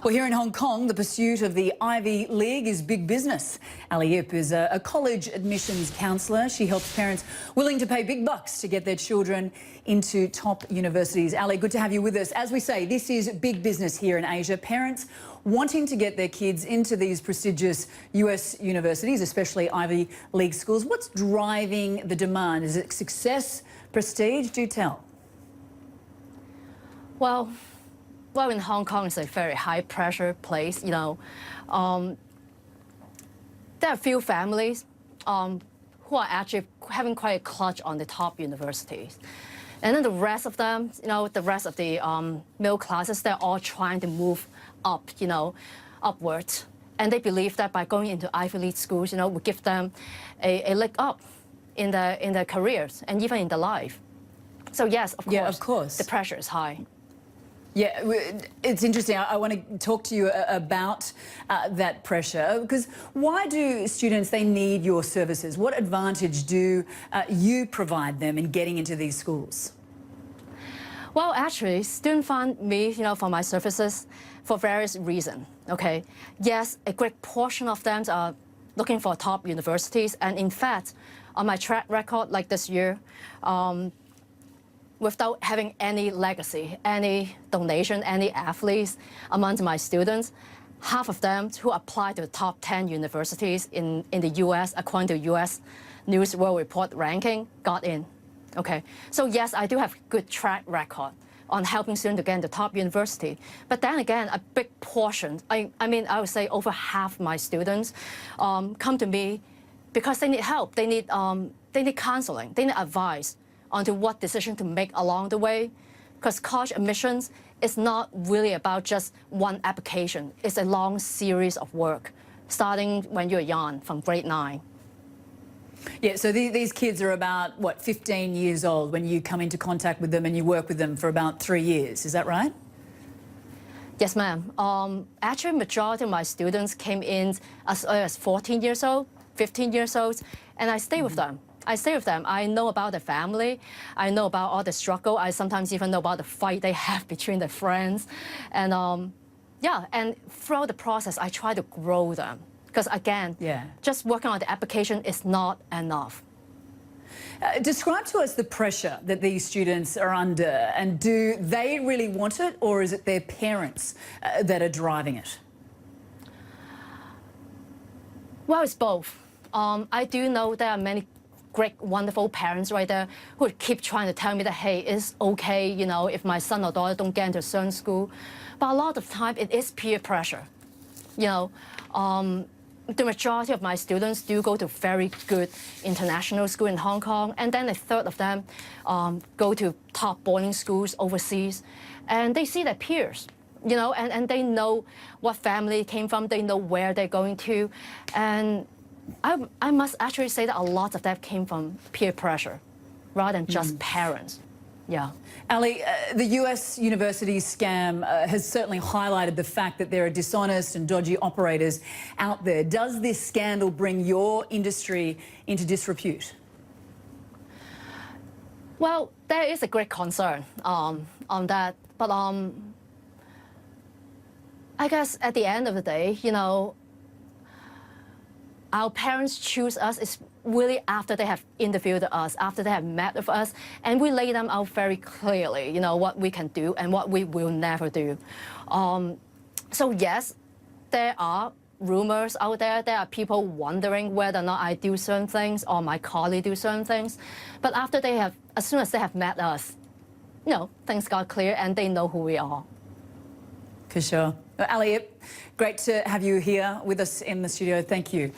Well, here in Hong Kong, the pursuit of the Ivy League is big business. Ali Ip is a college admissions counsellor. She helps parents willing to pay big bucks to get their children into top universities. Ali, good to have you with us. As we say, this is big business here in Asia. Parents wanting to get their kids into these prestigious US universities, especially Ivy League schools. What's driving the demand? Is it success, prestige? Do tell. Well, in Hong Kong, it's a very high-pressure place. There are a few families who are actually having quite a clutch on the top universities. And then the rest of them, the rest of the middle classes, they're all trying to move up, upwards. And they believe that by going into Ivy League schools, will give them a leg up in their careers and even in their life. So yes, of course, the pressure is high. Yeah, it's interesting. I want to talk to you about that pressure, because why do students, they need your services? What advantage do you provide them in getting into these schools? Well, actually, students find me, for my services for various reasons, okay? Yes, a great portion of them are looking for top universities, and in fact, on my track record like this year, without having any legacy, any donation, any athletes among my students, half of them who apply to the top 10 universities in the US, according to US News World Report ranking, got in. Okay, so yes, I do have good track record on helping students to get into top university. But then again, a big portion, I would say over half my students come to me because they need help, they need counseling, they need advice onto what decision to make along the way. Because college admissions is not really about just one application. It's a long series of work, starting when you're young, from grade 9. Yeah, so these kids are about, what, 15 years old when you come into contact with them and you work with them for about 3 years. Is that right? Yes, ma'am. Actually, majority of my students came in as early as 14 years old, 15 years old, and I stay with them. I know about the family. I know about all the struggle. I sometimes even know about the fight they have between their friends. And and throughout the process, I try to grow them. Because again, just working on the application is not enough. Describe to us the pressure that these students are under, and do they really want it, or is it their parents that are driving it? Well, it's both. I do know there are many great, wonderful parents right there who keep trying to tell me that, hey, it's okay, if my son or daughter don't get into a certain school. But a lot of the time, it is peer pressure. The majority of my students do go to very good international school in Hong Kong, and then a third of them go to top boarding schools overseas, and they see their peers, and they know what family came from, they know where they're going to, and I must actually say that a lot of that came from peer pressure rather than just parents. Yeah. Ali, the US university scam has certainly highlighted the fact that there are dishonest and dodgy operators out there. Does this scandal bring your industry into disrepute? Well, there is a great concern on that, but I guess at the end of the day, our parents choose us is really after they have interviewed us, after they have met with us, and we lay them out very clearly, what we can do and what we will never do. So yes, there are rumors out there. There are people wondering whether or not I do certain things or my colleague do certain things. But as soon as they have met us, things got clear and they know who we are. For sure. Ali Ip, great to have you here with us in the studio. Thank you.